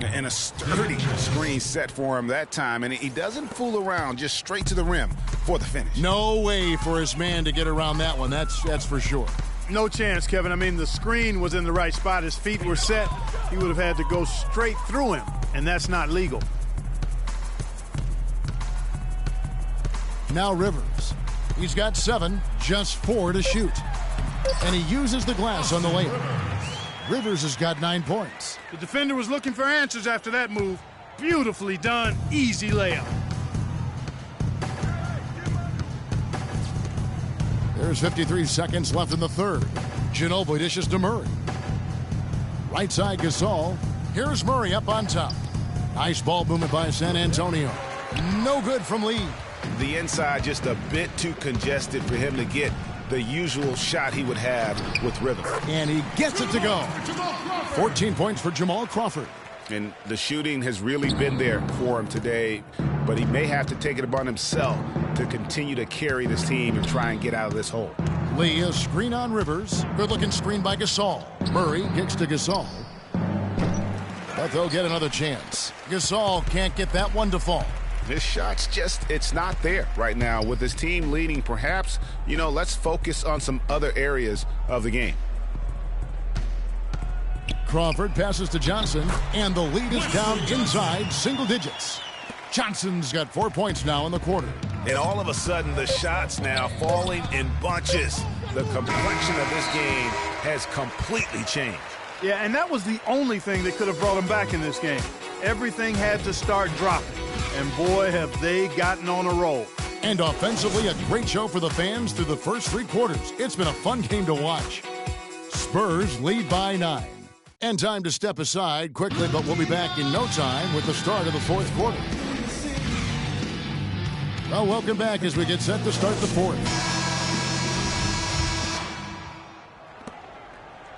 And a sturdy screen set for him that time. And he doesn't fool around, just straight to the rim for the finish. No way for his man to get around that one. That's for sure. No chance, Kevin. I mean, the screen was in the right spot. His feet were set. He would have had to go straight through him, and that's not legal. Now Rivers. He's got 7, just 4 to shoot. And he uses the glass on the layup. Rivers has got 9 points. The defender was looking for answers after that move. Beautifully done. Easy layup. There's 53 seconds left in the third. Ginobili dishes to Murray. Right side Gasol. Here's Murray up on top. Nice ball movement by San Antonio. No good from Lee. The inside just a bit too congested for him to get the usual shot he would have with rhythm. And he gets it to go. 14 points for Jamal Crawford. And the shooting has really been there for him today, but he may have to take it upon himself to continue to carry this team and try and get out of this hole. Lee, a screen on Rivers. Good-looking screen by Gasol. Murray kicks to Gasol. But they'll get another chance. Gasol can't get that one to fall. His shot's just, it's not there right now. With his team leading, perhaps, let's focus on some other areas of the game. Crawford passes to Johnson, and the lead is down inside single digits. Johnson's got 4 points now in the quarter. And all of a sudden, the shots now falling in bunches. The complexion of this game has completely changed. Yeah, and that was the only thing that could have brought him back in this game. Everything had to start dropping. And boy, have they gotten on a roll. And offensively, a great show for the fans through the first 3 quarters. It's been a fun game to watch. Spurs lead by 9. And time to step aside quickly, but we'll be back in no time with the start of the fourth quarter. Well, welcome back as we get set to start the fourth.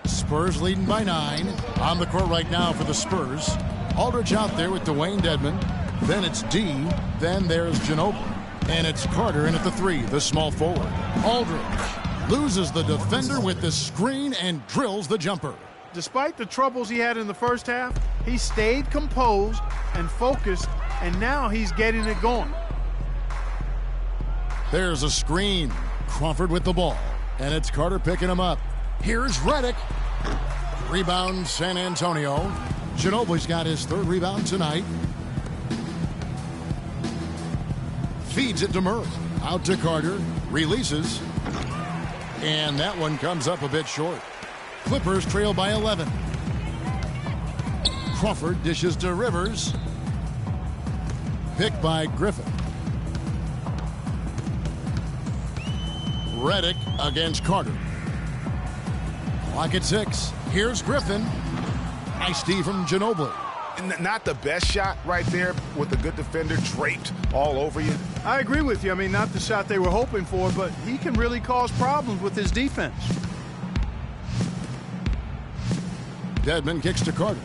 Spurs leading by 9. On the court right now for the Spurs. Aldridge out there with Dwayne Dedmon. Then it's D. Then there's Ginobili. And it's Carter in at the 3, the small forward. Aldridge loses the defender with the screen and drills the jumper. Despite the troubles he had in the first half, he stayed composed and focused, and now he's getting it going. There's a screen. Crawford with the ball. And it's Carter picking him up. Here's Redick. Rebound San Antonio. Ginobili's got his 3rd rebound tonight. Feeds it to Murray. Out to Carter. Releases. And that one comes up a bit short. Clippers trail by 11. Crawford dishes to Rivers. Picked by Griffin. Redick against Carter. Clock at 6. Here's Griffin. Nice D from Ginobili. Not the best shot right there with a good defender draped all over you. I agree with you. I mean, not the shot they were hoping for, but he can really cause problems with his defense. Dedmon kicks to Carter.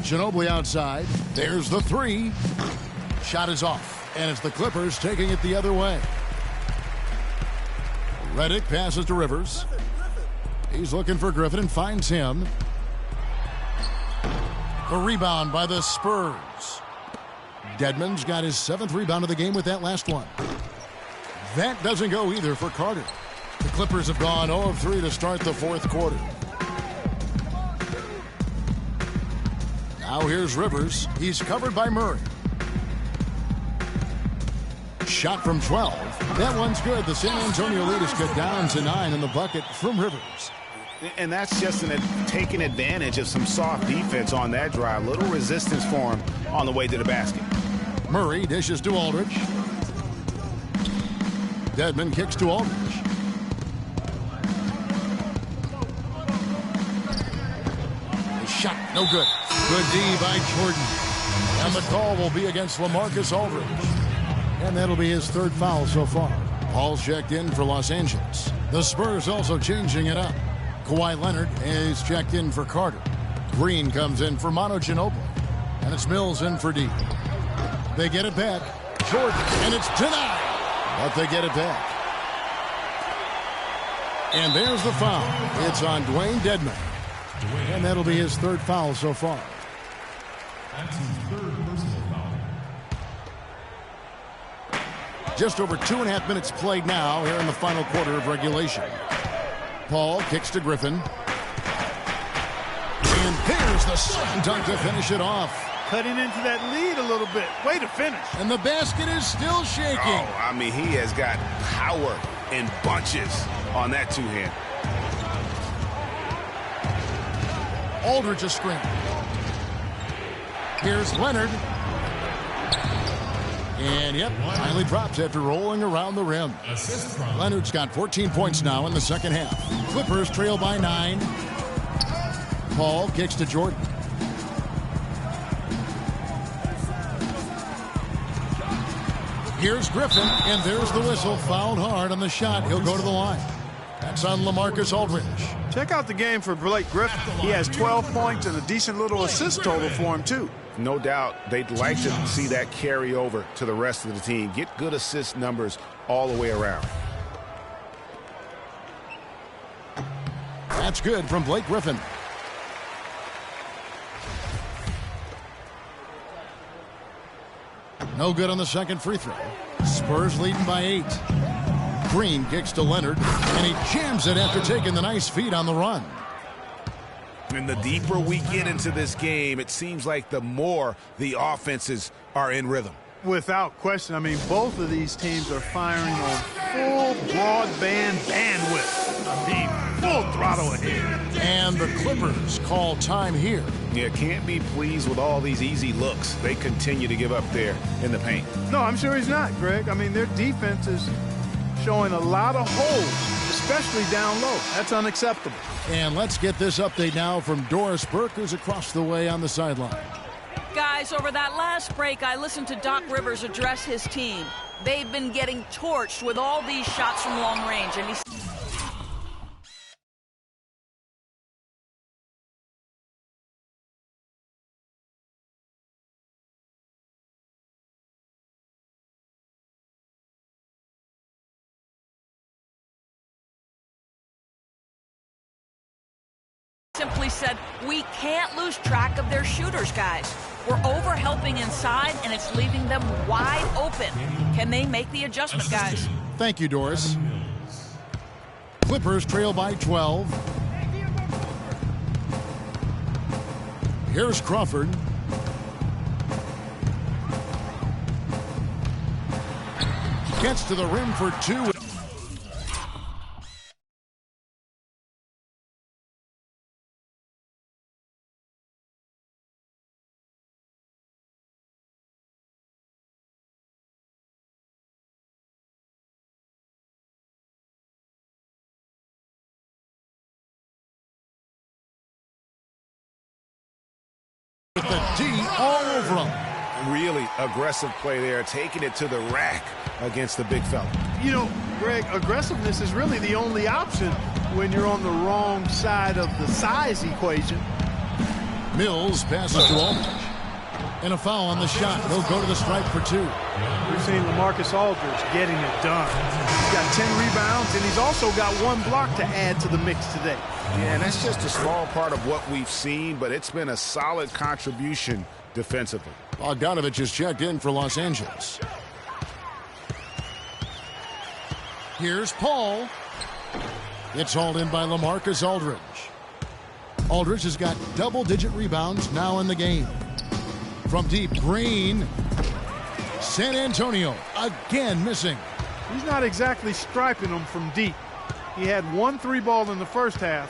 Ginobili outside. There's the 3. Shot is off. And it's the Clippers taking it the other way. Redick passes to Rivers. He's looking for Griffin and finds him. The rebound by the Spurs. Dedmon's got his 7th rebound of the game with that last one. That doesn't go either for Carter. The Clippers have gone 0 of 3 to start the fourth quarter. Now here's Rivers. He's covered by Murray. Shot from 12. That one's good. The San Antonio lead is cut down to 9 in the bucket from Rivers. And that's just taking advantage of some soft defense on that drive. Little resistance for him on the way to the basket. Murray dishes to Aldridge. Dedmon kicks to Aldridge. Shot, no good. Good D by Jordan. And the call will be against LaMarcus Aldridge. And that'll be his 3rd foul so far. Paul's checked in for Los Angeles. The Spurs also changing it up. Kawhi Leonard is checked in for Carter. Green comes in for Manu Ginobili. And it's Mills in for D. They get it back. Jordan, and it's denied. But they get it back. And there's the foul. It's on Dwayne Dedmon. And that'll be his 3rd foul so far. That's his 3rd personal foul. Just over 2.5 minutes played now here in the final quarter of regulation. Paul kicks to Griffin. And here's the slam dunk to finish it off. Cutting into that lead a little bit. Way to finish. And the basket is still shaking. Oh, I mean, he has got power in bunches on that 2-hand. Aldridge a screen. Here's Leonard. And yep, finally drops after rolling around the rim. Leonard's got 14 points now in the second half. Clippers trail by 9. Paul kicks to Jordan. Here's Griffin, and there's the whistle. Fouled hard on the shot. He'll go to the line. That's on LaMarcus Aldridge. Check out the game for Blake Griffin. He has 12 points and a decent little assist total for him, too. No doubt they'd like to see that carry over to the rest of the team. Get good assist numbers all the way around. That's good from Blake Griffin. No good on the second free throw. Spurs leading by 8. Green kicks to Leonard, and he jams it after taking the nice feed on the run. And the deeper we get into this game, it seems like the more the offenses are in rhythm. Without question. I mean, both of these teams are firing on full broadband bandwidth. I mean, full throttle ahead. And the Clippers call time here. Yeah, can't be pleased with all these easy looks they continue to give up there in the paint. No, I'm sure he's not, Greg. I mean, their defense is showing a lot of holes, especially down low. That's unacceptable. And let's get this update now from Doris Burke, who's across the way on the sideline. Guys, over that last break, I listened to Doc Rivers address his team. They've been getting torched with all these shots from long range, and he's... simply said, we can't lose track of their shooters, guys. We're over-helping inside, and it's leaving them wide open. Can they make the adjustment, guys? Thank you, Doris. Clippers trail by 12. Here's Crawford. Gets to the rim for 2. With the D all over him. Really aggressive play there, taking it to the rack against the big fella. You know, Greg, aggressiveness is really the only option when you're on the wrong side of the size equation. Mills passes to Aldridge. And a foul on the shot. He'll go to the stripe for 2. We've seen LaMarcus Aldridge getting it done. He's got 10 rebounds, and he's also got 1 block to add to the mix today. Yeah, and that's just a small part of what we've seen, but it's been a solid contribution defensively. Bogdanovich is checked in for Los Angeles. Here's Paul. It's hauled in by LaMarcus Aldridge. Aldridge has got double-digit rebounds now in the game. From deep, Green. San Antonio again missing. He's not exactly striping them from deep. He had 1 3-ball in the first half.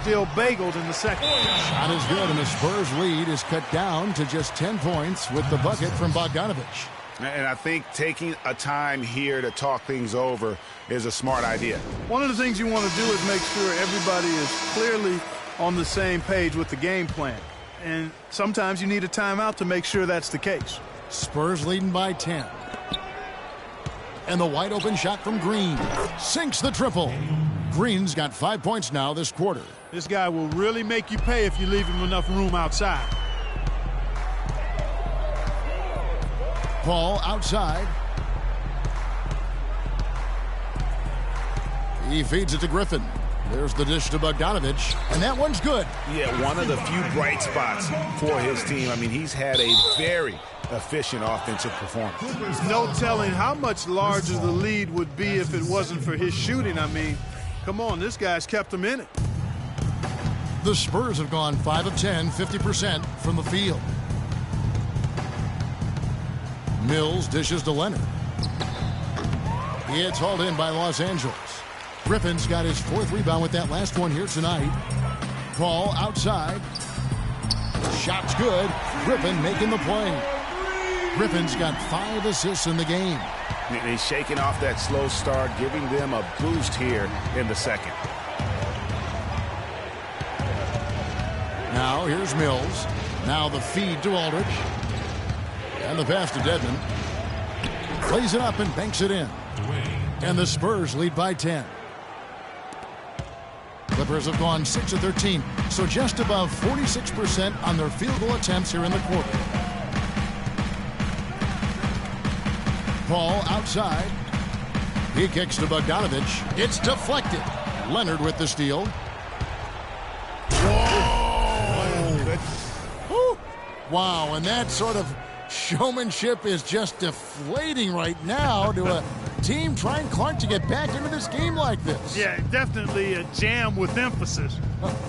Still bageled in the second. Shot is good, and the Spurs lead is cut down to just 10 points with the bucket from Bogdanovich. And I think taking a time here to talk things over is a smart idea. One of the things you want to do is make sure everybody is clearly on the same page with the game plan. And sometimes you need a timeout to make sure that's the case. Spurs leading by 10. And the wide open shot from Green. Sinks the triple. Green's got 5 points now this quarter. This guy will really make you pay if you leave him enough room outside. Paul outside. He feeds it to Griffin. There's the dish to Bogdanovich, and that one's good. Yeah, one of the few bright spots for his team. I mean, he's had a very efficient offensive performance. There's no telling how much larger the lead would be if it wasn't for his shooting. I mean, come on, this guy's kept him in it. The Spurs have gone 5 of 10, 50% from the field. Mills dishes to Leonard. It's hauled in by Los Angeles. Griffin's got his 4th rebound with that last one here tonight. Paul outside. Shot's good. Griffin making the play. Griffin's got 5 assists in the game. And he's shaking off that slow start, giving them a boost here in the second. Now here's Mills. Now the feed to Aldridge. And the pass to Dedmon. Plays it up and banks it in. And the Spurs lead by 10. Clippers have gone 6 of 13, so just above 46% on their field goal attempts here in the quarter. Paul outside. He kicks to Bogdanovich. It's deflected. Leonard with the steal. Whoa! Wow, and that sort of showmanship is just deflating right now to a team trying Clark to get back into this game like this. Yeah, definitely a jam with emphasis.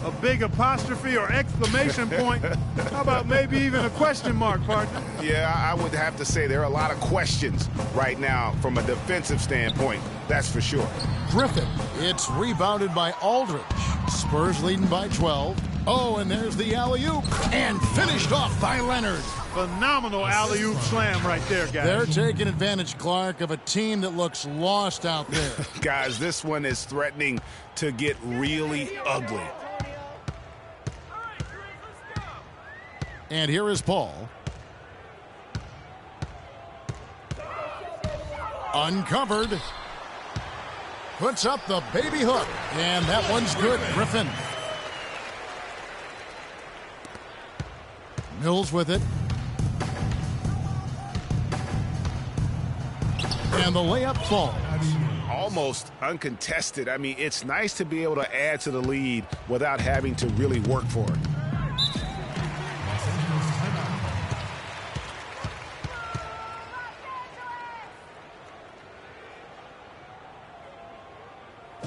A big apostrophe or exclamation point. How about maybe even a question mark, partner? Yeah, I would have to say there are a lot of questions right now from a defensive standpoint. That's for sure. Griffin. It's rebounded by Aldridge. Spurs leading by 12. Oh, and there's the alley-oop. And finished off by Leonard. Phenomenal alley-oop slam right there, guys. They're taking advantage, Clark, of a team that looks lost out there. Guys, this one is threatening to get really ugly. And here is Paul. Uncovered. Puts up the baby hook. And that one's good, Griffin. Mills with it. And the layup falls. Almost uncontested. I mean, it's nice to be able to add to the lead without having to really work for it.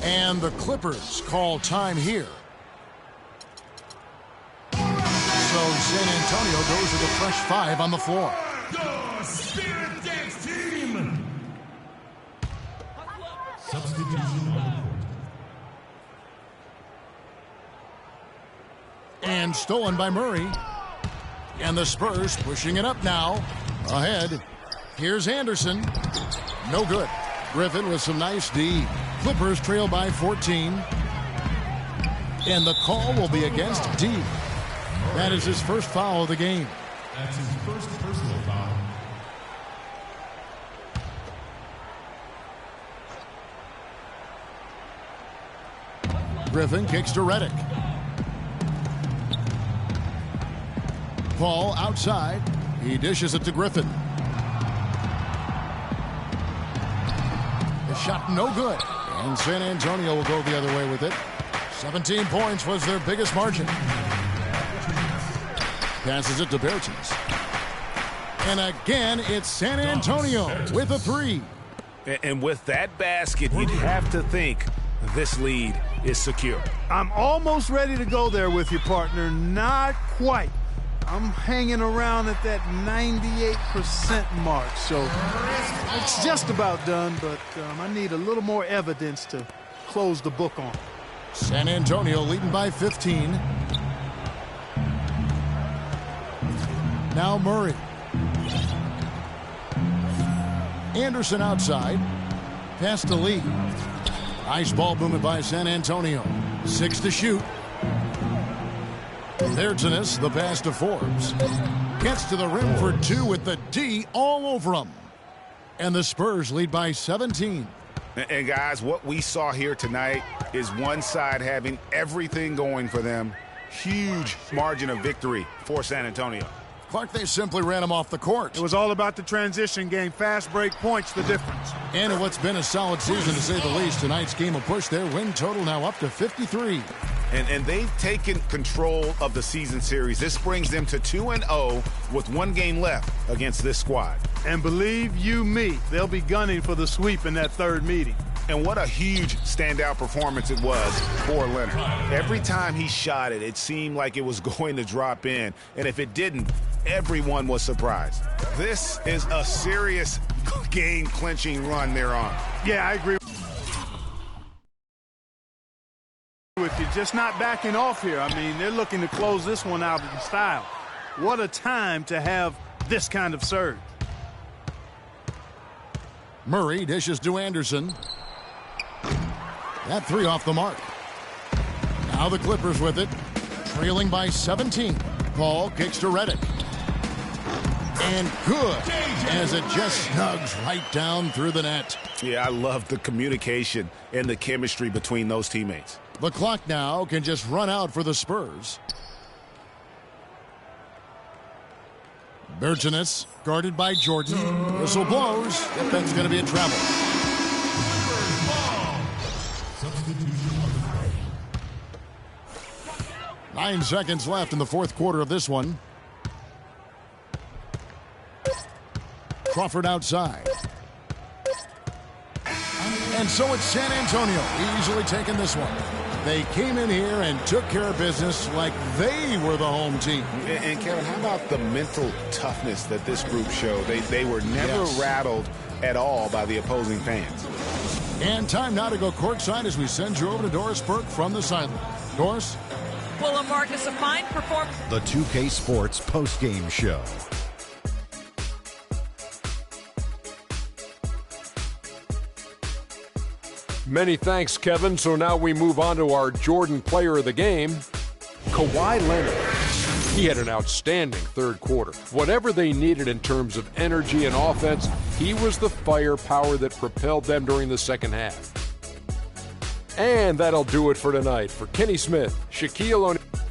And the Clippers call time here. So San Antonio goes with a fresh 5 on the floor. Your Spirit Dance team. Substitution on the court. And stolen by Murray. And the Spurs pushing it up now. Ahead. Here's Anderson. No good. Griffin with some nice D. Clippers trail by 14. And the call will be against D. That is his first foul of the game. That's his first personal foul. Griffin kicks to Redick. Paul outside. He dishes it to Griffin. The shot no good. And San Antonio will go the other way with it. 17 points was their biggest margin. Passes it to Bertens. And again, it's San Antonio with a 3. And with that basket, you'd have to think this lead is secure. I'm almost ready to go there with you, partner. Not quite. I'm hanging around at that 98% mark. So it's just about done, but I need a little more evidence to close the book on. San Antonio leading by 15. Now Murray. Anderson outside. Pass to Lee. Nice ball movement by San Antonio. 6 to shoot. Bertens, the pass to Forbes. Gets to the rim for 2 with the D all over him. And the Spurs lead by 17. And guys, what we saw here tonight is one side having everything going for them. Huge margin of victory for San Antonio. Clark, they simply ran him off the court. It was all about the transition game. Fast break points, the difference. And in what's been a solid season, to say the least, tonight's game will push their win total now up to 53. And they've taken control of the season series. This brings them to 2-0 with 1 game left against this squad. And believe you me, they'll be gunning for the sweep in that third meeting. And what a huge standout performance it was for Leonard. Every time he shot it, it seemed like it was going to drop in. And if it didn't, everyone was surprised. This is a serious game-clinching run they're on. Yeah, I agree with you. Just not backing off here. I mean, they're looking to close this one out in style. What a time to have this kind of surge. Murray dishes to Anderson. That three off the mark. Now the Clippers with it, trailing by 17. Paul kicks to Redick. And good, as it just snugs right down through the net. Yeah, I love the communication and the chemistry between those teammates. The clock now can just run out for the Spurs. Bergenis guarded by Jordan. Whistle blows. If that's going to be a travel. 9 seconds left in the fourth quarter of this one. Crawford outside. And so it's San Antonio easily taking this one. They came in here and took care of business like they were the home team. And Kevin, how about the mental toughness that this group showed? They were never rattled at all by the opposing fans. And time now to go courtside as we send you over to Doris Burke from the sideline. Doris? Well, Marcus, a fine performance. The 2K Sports postgame show. Many thanks, Kevin. So now we move on to our Jordan player of the game, Kawhi Leonard. He had an outstanding third quarter. Whatever they needed in terms of energy and offense, he was the firepower that propelled them during the second half. And that'll do it for tonight. For Kenny Smith, Shaquille O'Neal.